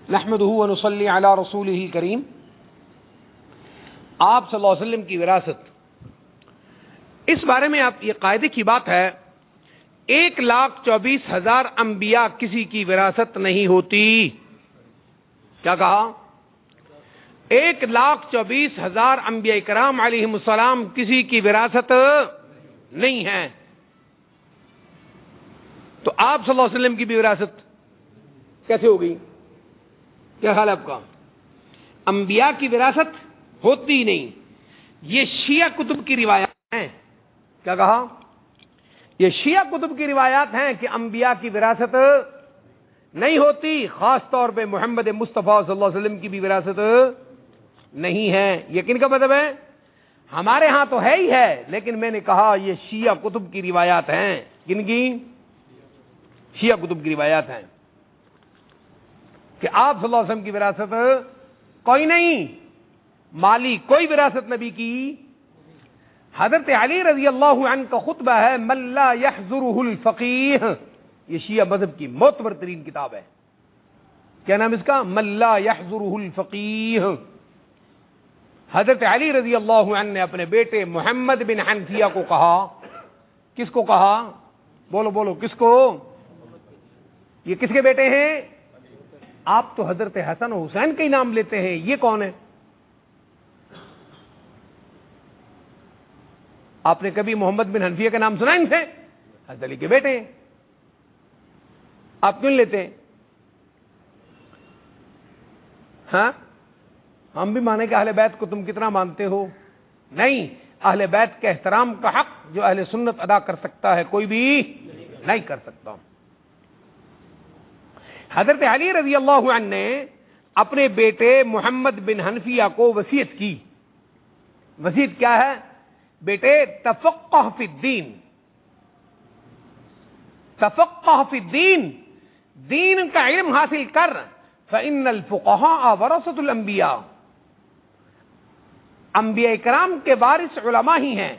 نحمدہ ونصلی علی رسولہ الکریم۔ آپ صلی اللہ علیہ وسلم کی وراثت، اس بارے میں آپ یہ قاعدے کی بات ہے، 1,24,000 انبیاء کسی کی وراثت نہیں ہوتی۔ کیا کہا؟ 1,24,000 انبیاء کرام علیہم السلام کسی کی وراثت نہیں ہے، تو آپ صلی اللہ علیہ وسلم کی بھی وراثت کیسے ہوگی؟ کیا خیال ہے آپ کا؟ انبیاء کی وراثت ہوتی نہیں۔ یہ شیعہ کتب کی روایات ہیں۔ کیا کہا؟ یہ شیعہ کتب کی روایات ہیں کہ انبیاء کی وراثت نہیں ہوتی، خاص طور پہ محمد مصطفیٰ صلی اللہ علیہ وسلم کی بھی وراثت نہیں ہے۔ یہ کن کا مذہب ہے؟ ہمارے ہاں تو ہے ہی ہے، لیکن میں نے کہا یہ شیعہ کتب کی روایات ہیں۔ کن کی؟ شیعہ کتب کی روایات ہیں کہ آپ صلی اللہ علیہ وسلم کی وراثت کوئی نہیں، مالی کوئی وراثت نبی کی۔ حضرت علی رضی اللہ عنہ کا خطبہ ہے من لا يحضره الفقیہ، یہ شیعہ مذہب کی معتبر ترین کتاب ہے۔ کیا نام اس کا؟ من لا يحضره الفقیہ۔ حضرت علی رضی اللہ عنہ نے اپنے بیٹے محمد بن حنفیہ کو کہا، کس کو کہا؟ بولو بولو، کس کو؟ یہ کس کے بیٹے ہیں؟ آپ تو حضرت حسن و حسین کا ہی نام لیتے ہیں، یہ کون ہے؟ آپ نے کبھی محمد بن حنفیہ کا نام سنا ان سے؟ حضرت علی کے بیٹے ہیں، آپ کیوں لیتے ہیں؟ ہاں، ہم بھی مانے کہ اہل بیت کو تم کتنا مانتے ہو؟ نہیں، اہل بیت کے احترام کا حق جو اہل سنت ادا کر سکتا ہے کوئی بھی نہیں کر سکتا۔ حضرت علی رضی اللہ عنہ نے اپنے بیٹے محمد بن حنفیہ کو وصیت کی۔ وصیت کیا ہے؟ بیٹے تفقہ فی الدین، تفقہ فی الدین، دین کا علم حاصل کر، فإن الفقہاء ورثۃ الانبیاء، انبیاء کرام کے وارث علماء ہی ہیں۔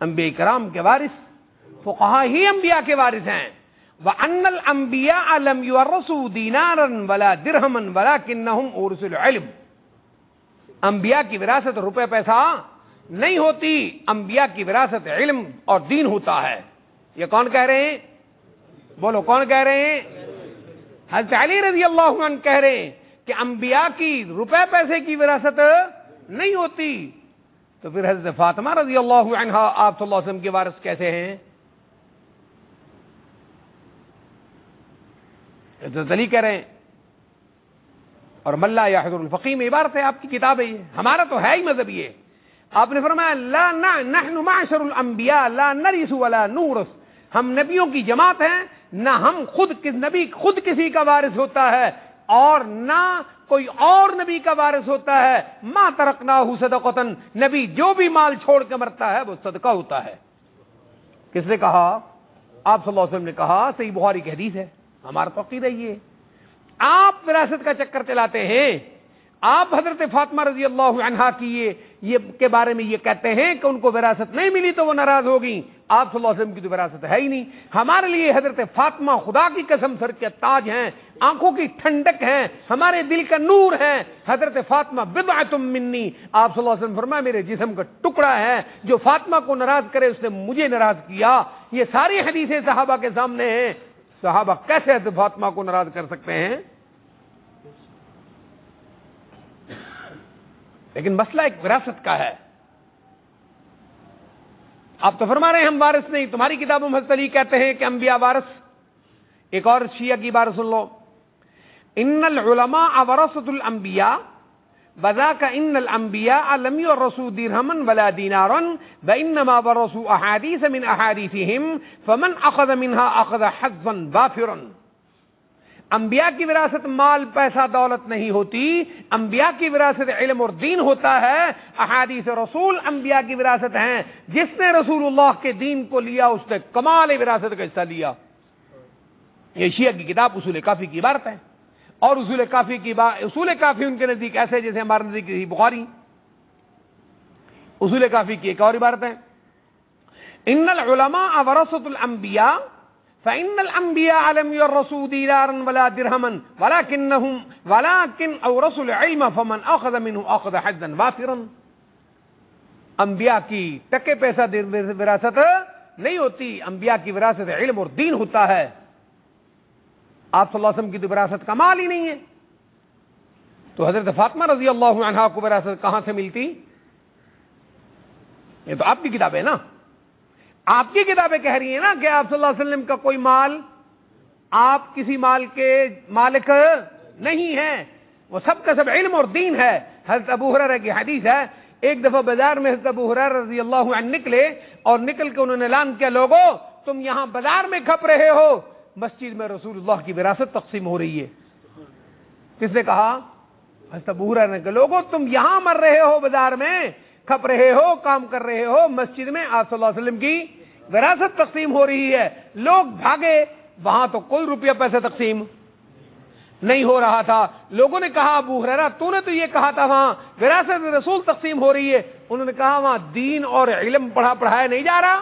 انبیاء کرام کے وارث فقہاء ہی انبیاء کے وارث ہیں۔ وَأَنَّ الْأَنْبِيَاءَ لَمْ يُوَرِّثُوا دِينَارًا وَلَا دِرْهَمًا وَلَكِنَّهُمْ أُورِثُوا الْعِلْمَ، انبیاء کی وراثت روپے پیسہ نہیں ہوتی، انبیاء کی وراثت علم اور دین ہوتا ہے۔ یہ کون کہہ رہے ہیں؟ بولو، کون کہہ رہے ہیں؟ حضرت علی رضی اللہ عنہ کہہ رہے ہیں کہ انبیاء کی روپے پیسے کی وراثت نہیں ہوتی، تو پھر حضرت فاطمہ رضی اللہ عنہا آپ صلی اللہ علیہ وسلم کے وارث کیسے ہیں؟ حضرت علی کہہ رہے ہیں، اور من لا يحضر الفقیہ میں عبارت ہے، آپ کی کتاب ہے یہ، ہمارا تو ہے ہی مذہب یہ۔ آپ نے فرمایا لا نحن معشر الانبیاء لا نرث ولا نورث، ہم نبیوں کی جماعت ہیں، نہ ہم نبی خود کسی کا وارث ہوتا ہے اور نہ کوئی اور نبی کا وارث ہوتا ہے۔ ما ترکناہ صدقۃ، نبی جو بھی مال چھوڑ کے مرتا ہے وہ صدقہ ہوتا ہے۔ کس نے کہا؟ آپ صلی اللہ علیہ وسلم نے کہا، صحیح بخاری کی حدیث ہے، ہمارا تو عقیدہ یہ ہے۔ آپ وراثت کا چکر چلاتے ہیں، آپ حضرت فاطمہ رضی اللہ عنہا کی یہ کے بارے میں یہ کہتے ہیں کہ ان کو وراثت نہیں ملی تو وہ ناراض ہوگی۔ آپ صلی اللہ علیہ وسلم کی تو وراثت ہے ہی نہیں۔ ہمارے لیے حضرت فاطمہ خدا کی قسم سر کے تاج ہیں، آنکھوں کی ٹھنڈک ہیں، ہمارے دل کا نور ہے۔ حضرت فاطمہ بضعۃ منی، آپ صلی اللہ علیہ وسلم فرمایا میرے جسم کا ٹکڑا ہے، جو فاطمہ کو ناراض کرے اس نے مجھے ناراض کیا۔ یہ ساری حدیثیں صحابہ کے سامنے ہیں، صحابہ کیسے حضرت فاطمہ کو ناراض کر سکتے ہیں؟ لیکن مسئلہ ایک وراثت کا ہے۔ آپ تو فرما رہے ہیں ہم وارث نہیں، تمہاری کتابوں میں حضرت علی کہتے ہیں کہ انبیاء وارث۔ ایک اور شیعہ کی بات سن لو، ان العلماء ورثۃ الانبیاء وذاک ان الانبیاء لم یورثوا درہما ولا دینارا وانما ورثوا احادیث من احادیثهم فمن اخذ منها اخذ حظا وافرا۔ انبیاء کی وراثت مال پیسہ دولت نہیں ہوتی، انبیاء کی وراثت علم اور دین ہوتا ہے۔ احادیث رسول انبیاء کی وراثت ہیں، جس نے رسول اللہ کے دین کو لیا اس نے کمال وراثت کا حصہ لیا۔ یہ شیعہ کی کتاب اصول کافی کی عبارت ہے، اور اصول کافی ان کے نزدیک ایسے جیسے ہمارے نزدیک بخاری۔ اصول کافی کی ایک اور عبارت ہے، ان العلماء ورثۃ الانبیاء فإن الأنبياء لم يورثوا دينارا ولا درهما ولكن أورثوا العلم فمن أخذ منه أخذ حظا وافرا. انبیاء کی ٹکے پیسہ وراثت نہیں ہوتی، انبیاء کی وراثت علم اور دین ہوتا ہے. آپ صلی اللہ علیہ وسلم کی تو وراثت کا مال ہی نہیں ہے. تو حضرت فاطمہ رضی اللہ عنہا کو وراثت کہاں سے ملتی؟ یہ تو آپ کی کتاب ہے نا، آپ کی کتابیں کہہ رہی ہیں نا کہ آپ صلی اللہ علیہ وسلم کا کوئی مال، آپ کسی مال کے مالک نہیں ہیں، وہ سب کا سب علم اور دین ہے. حضرت ابو ہریرہ کی حدیث ہے، ایک دفعہ بازار میں حضرت ابو ہریرہ رضی اللہ عنہ نکلے اور نکل کے انہوں نے اعلان کیا، لوگوں تم یہاں بازار میں کھپ رہے ہو، مسجد میں رسول اللہ کی وراثت تقسیم ہو رہی ہے. کس نے کہا؟ حضرت ابو ہریرہ نے کہا، لوگوں تم یہاں مر رہے ہو، بازار میں کھپ رہے ہو، کام کر رہے ہو، مسجد میں آپ صلی اللہ علیہ وسلم کی وراثت تقسیم ہو رہی ہے. لوگ بھاگے، وہاں تو کوئی روپیہ پیسہ تقسیم نہیں ہو رہا تھا. لوگوں نے کہا، ابو ہریرہ تو نے تو یہ کہا تھا وہاں وراثت رسول تقسیم ہو رہی ہے. انہوں نے کہا وہاں دین اور علم پڑھایا نہیں جا رہا.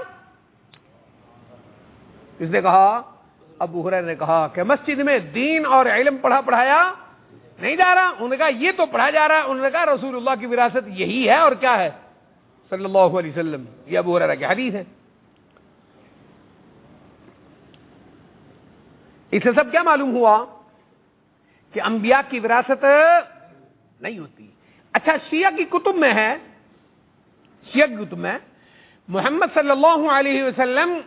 کس نے کہا؟ ابو ہریرہ نے کہا کہ مسجد میں دین اور علم پڑھایا نہیں جا رہا. انہوں نے کہا یہ تو پڑھا جا رہا ہے. انہوں نے کہا رسول اللہ کی وراثت یہی ہے اور کیا ہے، صلی اللہ علیہ وسلم. یہ ابو ہریرہ کی حدیث ہے. اس سے سب کیا معلوم ہوا کہ انبیاء کی وراثت نہیں ہوتی. اچھا، شیعہ کی کتب میں ہے، شیعہ کی کتب میں محمد صلی اللہ علیہ وسلم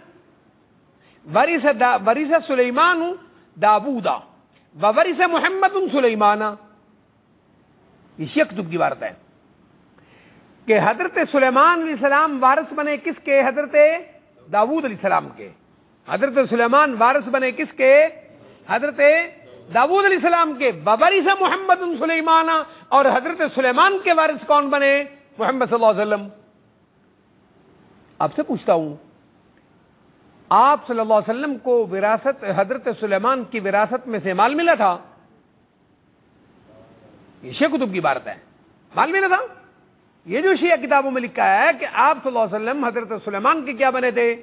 ورث سلیمان داوودا وورث محمد سلیمان. یہ شیعہ کتب کی بات ہے کہ حضرت سلیمان علیہ السلام وارث بنے کس کے؟ حضرت داؤد علیہ السلام کے. حضرت سلیمان وارث بنے کس کے؟ حضرت داؤد علیہ السلام کے. وورث محمد سلیمان، اور حضرت سلیمان کے وارث کون بنے؟ محمد صلی اللہ علیہ وسلم. آپ سے پوچھتا ہوں، آپ صلی اللہ علیہ وسلم کو وراثت، حضرت سلیمان کی وراثت میں سے مال ملا تھا؟ یہ شیعہ کتب کی بات ہے، مال ملا تھا. یہ جو شیعہ کتابوں میں لکھا ہے کہ آپ صلی اللہ علیہ وسلم حضرت سلیمان کے کیا بنے تھے؟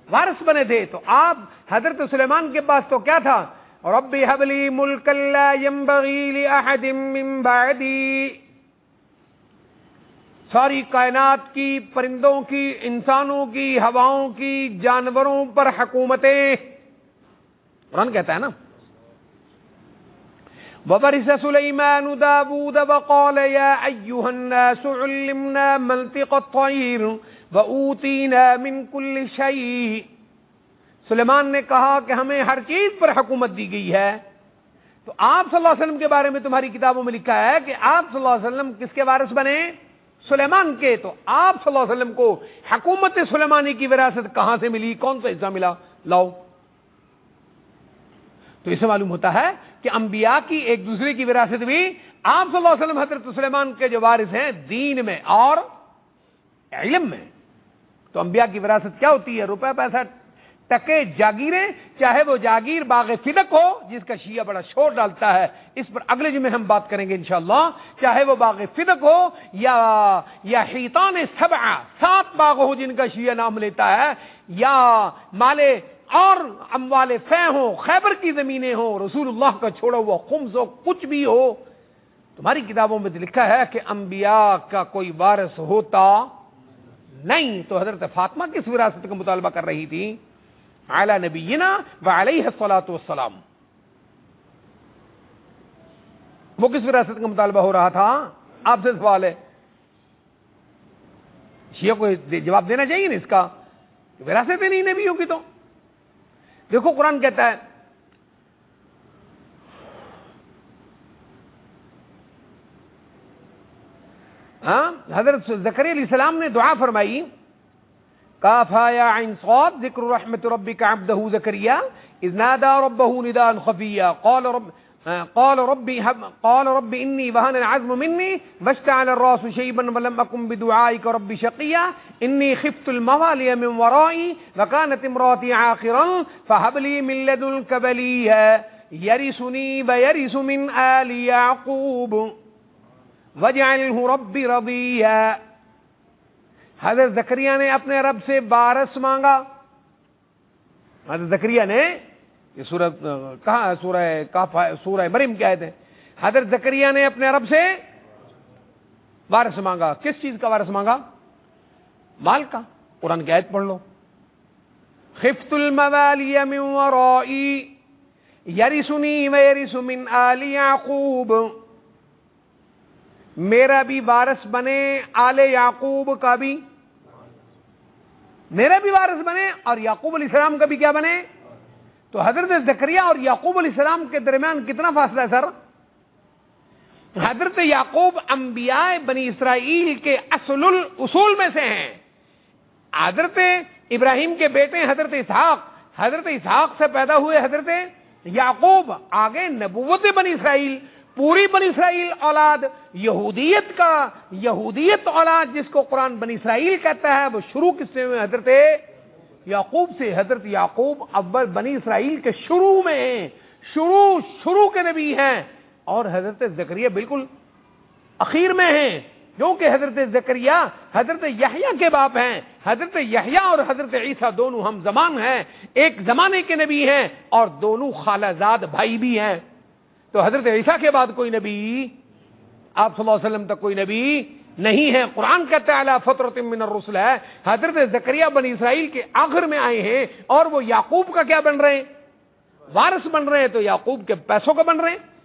وارث بنے تھے. تو آپ حضرت سلیمان کے پاس تو کیا تھا؟ رب هب لي ملكا لا ينبغي لأحد من بعدي. ساری کائنات کی، پرندوں کی، انسانوں کی، ہواؤں کی، جانوروں پر حکومتیں. قرآن کہتا ہے نا، وورث سلیمان داوود وقال يا أيها الناس علمنا منطق الطير وأوتينا من كل شيء. سلیمان نے کہا کہ ہمیں ہر چیز پر حکومت دی گئی ہے. تو آپ صلی اللہ علیہ وسلم کے بارے میں تمہاری کتابوں میں لکھا ہے کہ آپ صلی اللہ علیہ وسلم کس کے وارث بنے؟ سلیمان کے. تو آپ صلی اللہ علیہ وسلم کو حکومت سلیمانی کی وراثت کہاں سے ملی؟ کون سا حصہ ملا؟ لاؤ. تو اسے معلوم ہوتا ہے کہ انبیاء کی ایک دوسرے کی وراثت بھی، آپ صلی اللہ علیہ وسلم حضرت سلیمان کے جو وارث ہیں دین میں اور علم میں. تو انبیاء کی وراثت کیا ہوتی ہے؟ روپے پیسہ، ٹکے، جاگیریں. چاہے وہ جاگیر باغ فدق ہو جس کا شیعہ بڑا شور ڈالتا ہے، اس پر اگلے جمعے ہم بات کریں گے انشاءاللہ. چاہے وہ باغ فدق ہو یا حیطان سبع، 7 باغ ہو جن کا شیعہ نام لیتا ہے، یا مال اور اموال فے ہو، خیبر کی زمینیں ہو، رسول اللہ کا چھوڑا ہوا خمس ہو، کچھ بھی ہو. تمہاری کتابوں میں لکھا ہے کہ انبیاء کا کوئی وارث ہوتا نہیں. تو حضرت فاطمہ کس وراثت کا مطالبہ کر رہی تھی؟ علی نبینا وعلیہ الصلاۃ والسلام. وہ کس وراثت کا مطالبہ ہو رہا تھا؟ آپ سے سوال ہے، شیعہ کو جواب دینا چاہیے نا اس کا. وراثت ہی نہیں نبیوں کی. تو دیکھو قرآن کہتا ہے حضرت زکریا علیہ السلام نے دعا فرمائی، کافا یا عین صاد ذکر رحمت ربک عبدہ زکریا اذ نادى ربه نداء خفیا قال رب انی وهن العظم مني واشتعل الراس شيبا ولم أكن بدعائك رب شقيا انی خفت الموالي من ورائي وكانت امراتي عاقرا فهب لي من لدنك وليا يرثني ويرث من آل يعقوب واجعله رب رضيا. حضرت زکریا نے اپنے رب سے وارث مانگا. حضرت زکریا نے یہ سورت کہاں سورہ کاف سورہ مریم کی آیت ہے. حضرت زکریا نے اپنے رب سے وارث مانگا. کس چیز کا وارث مانگا؟ مال کا. قرآن کی آیت پڑھ لو. خفت الموالی من ورائی یرثنی ویرث من آل یعقوب. میرا بھی وارث بنے آل یعقوب کا بھی، میرا بھی وارث بنے اور یعقوب علیہ السلام کا بھی کیا بنے. تو حضرت زکریا اور یعقوب علیہ السلام کے درمیان کتنا فاصلہ ہے سر؟ حضرت یعقوب انبیاء بنی اسرائیل کے اصول میں سے ہیں. حضرت ابراہیم کے بیٹے حضرت اسحاق سے پیدا ہوئے حضرت یعقوب. آگے نبوت بنی اسرائیل، پوری بنی اسرائیل اولاد، یہودیت اولاد جس کو قرآن بنی اسرائیل کہتا ہے، وہ شروع کس سے ہوئے؟ حضرت یعقوب سے. حضرت یعقوب اول بنی اسرائیل کے شروع میں ہیں، شروع کے نبی ہیں. اور حضرت زکریا بالکل اخیر میں ہیں، کیونکہ حضرت زکریا حضرت یحییٰ کے باپ ہیں. حضرت یحییٰ اور حضرت عیسیٰ دونوں ہم زمان ہیں، ایک زمانے کے نبی ہیں اور دونوں خالہ زاد بھائی بھی ہیں. تو حضرت عیسیٰ کے بعد کوئی نبی، آپ صلی اللہ علیہ وسلم تک کوئی نبی نہیں ہے. قرآن کہتا ہے علی فترۃ من الرسل ہے. حضرت زکریا بنی اسرائیل کے آخر میں آئے ہیں اور وہ یعقوب کا کیا بن رہے ہیں؟ وارث بن رہے ہیں. تو یعقوب کے پیسوں کا بن رہے ہیں.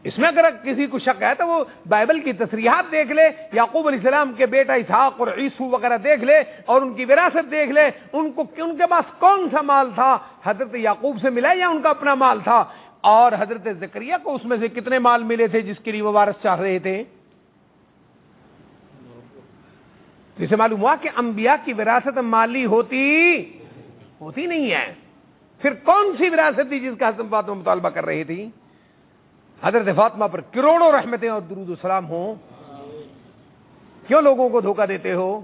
اس میں اگر کسی کو شک ہے تو وہ بائبل کی تصریحات دیکھ لے، یعقوب علیہ السلام کے بیٹا اسحاق اور عیسو وغیرہ دیکھ لے اور ان کی وراثت دیکھ لے. ان کے پاس کون سا مال تھا؟ حضرت یعقوب سے ملا یا ان کا اپنا مال تھا؟ اور حضرت زکریا کو اس میں سے کتنے مال ملے تھے جس کے لیے وہ وارث چاہ رہے تھے؟ جسے معلوم ہوا کہ انبیاء کی وراثت مالی ہوتی نہیں ہے. پھر کون سی وراثت تھی جس کا حضرت فاطمہ مطالبہ کر رہی تھی؟ حضرت فاطمہ پر کروڑوں رحمتیں اور درود و سلام ہوں. کیوں لوگوں کو دھوکہ دیتے ہو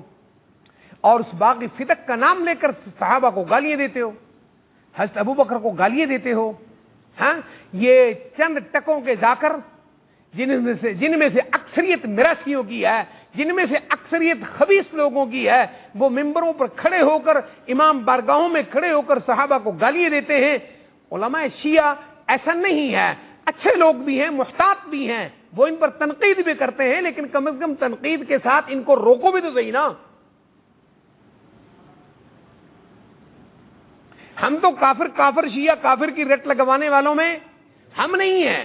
اور اس باغی فتق کا نام لے کر صحابہ کو گالیاں دیتے ہو، حضرت ابوبکر کو گالیاں دیتے ہو؟ ہاں، یہ چند ٹکوں کے ذاکر جن میں سے اکثریت میراثیوں کی ہے، جن میں سے اکثریت خبیث لوگوں کی ہے، وہ ممبروں پر کھڑے ہو کر، امام بارگاہوں میں کھڑے ہو کر صحابہ کو گالیاں دیتے ہیں. علماء شیعہ ایسا نہیں ہے، اچھے لوگ بھی ہیں، محتاط بھی ہیں، وہ ان پر تنقید بھی کرتے ہیں، لیکن کم از کم تنقید کے ساتھ ان کو روکو بھی تو صحیح نا. ہم تو کافر شیعہ کافر کی رٹ لگوانے والوں میں ہم نہیں ہیں.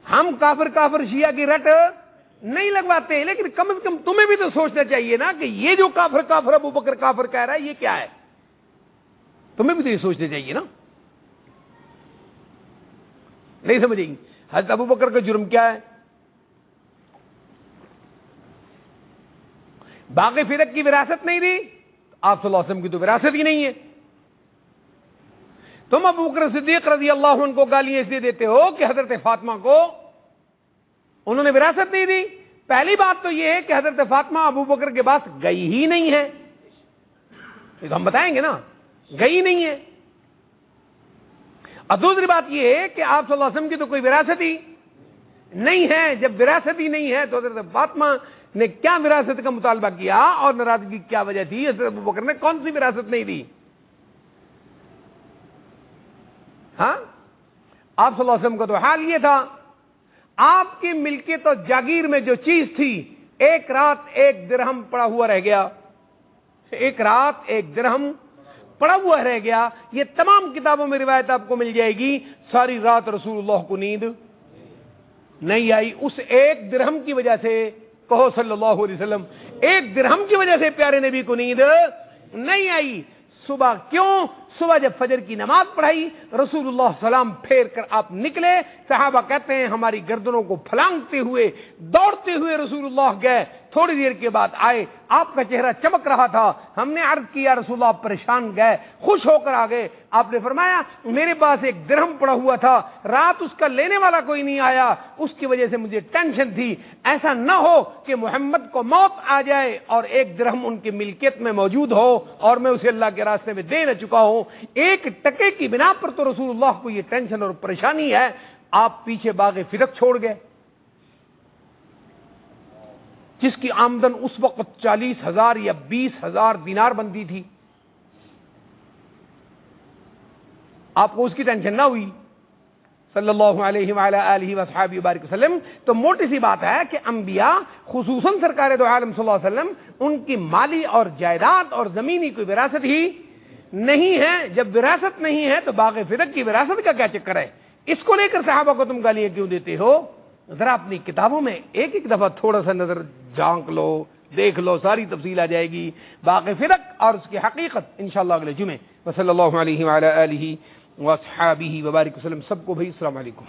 ہم کافر شیعہ کی رٹ نہیں لگواتے، لیکن کم از کم تمہیں بھی تو سوچنا چاہیے نا کہ یہ جو کافر ابوبکر کافر کہہ رہا ہے یہ کیا ہے. تمہیں بھی تو یہ سوچنا چاہیے نا. نہیں سمجھیں گی. حضرت ابوبکر کا جرم کیا ہے؟ باقی فرق کی وراثت نہیں دی، آپ صلی اللہ علیہ وسلم کی تو وراثت ہی نہیں ہے. تم ابوبکر صدیق رضی اللہ عنہ کو گالیاں اس لیے دیتے ہو کہ حضرت فاطمہ کو انہوں نے وراثت نہیں دی. پہلی بات تو یہ ہے کہ حضرت فاطمہ ابوبکر کے پاس گئی ہی نہیں ہے، یہ تو ہم بتائیں گے نا، گئی نہیں ہے. اور دوسری بات یہ ہے کہ آپ صلی اللہ علیہ وسلم کی تو کوئی وراثت ہی نہیں ہے. جب وراثت ہی نہیں ہے تو حضرت فاطمہ نے کیا وراثت کا مطالبہ کیا اور ناراضگی کیا وجہ تھی؟ حضرت ابوبکر نے کون سی وراثت نہیں دی؟ ہاں، آپ صلی اللہ علیہ وسلم کا تو حال یہ تھا، آپ کی ملکیت اور جاگیر میں جو چیز تھی، ایک رات ایک درہم پڑا ہوا رہ گیا، ایک رات ایک درہم پڑا ہوا رہ گیا. یہ تمام کتابوں میں روایت آپ کو مل جائے گی. ساری رات رسول اللہ کو نیند نہیں آئی اس ایک درہم کی وجہ سے. کہو صلی اللہ علیہ وسلم، ایک درہم کی وجہ سے پیارے نبی کو نیند نہیں آئی. صبح کیوں؟ صبح جب فجر کی نماز پڑھائی، رسول اللہ سلام پھیر کر آپ نکلے. صحابہ کہتے ہیں ہماری گردنوں کو پھلانگتے ہوئے دوڑتے ہوئے رسول اللہ گئے. تھوڑی دیر کے بعد آئے، آپ کا چہرہ چمک رہا تھا. ہم نے عرض کیا رسول اللہ آپ پریشان گئے، خوش ہو کر آ گئے. آپ نے فرمایا میرے پاس ایک درہم پڑا ہوا تھا، رات اس کا لینے والا کوئی نہیں آیا، اس کی وجہ سے مجھے ٹینشن تھی. ایسا نہ ہو کہ محمد کو موت آ جائے اور ایک درہم ان کی ملکیت میں موجود ہو اور میں اسے اللہ کے راستے میں دے نہ چکا ہوں. ایک ٹکے کی بنا پر تو رسول اللہ کو یہ ٹینشن اور پریشانی ہے. آپ پیچھے باغ فرق چھوڑ گئے جس کی آمدن اس وقت 40,000 یا 20,000 دینار بنتی تھی. آپ کو اس کی ٹینشن نہ ہوئی صلی اللہ علیہ وعلی آلہ وصحبہ وبارک وسلم. تو موٹی سی بات ہے کہ انبیاء خصوصاً سرکار دو عالم صلی اللہ علیہ وسلم ان کی مالی اور جائیداد اور زمینی کوئی وراثت ہی نہیں ہے. جب وراثت نہیں ہے تو باغ فرق کی وراثت کا کیا چکر ہے؟ اس کو لے کر صحابہ کو تم گالیاں کیوں دیتے ہو؟ ذرا اپنی کتابوں میں ایک دفعہ تھوڑا سا نظر جھانک لو، دیکھ لو، ساری تفصیل آ جائے گی باغ فرق اور اس کی حقیقت انشاءاللہ اگلے جمعے. وصلی اللہ علیہ وعلی آلہ وصحبہ وبارک وسلم. سب کو بھائی السلام علیکم.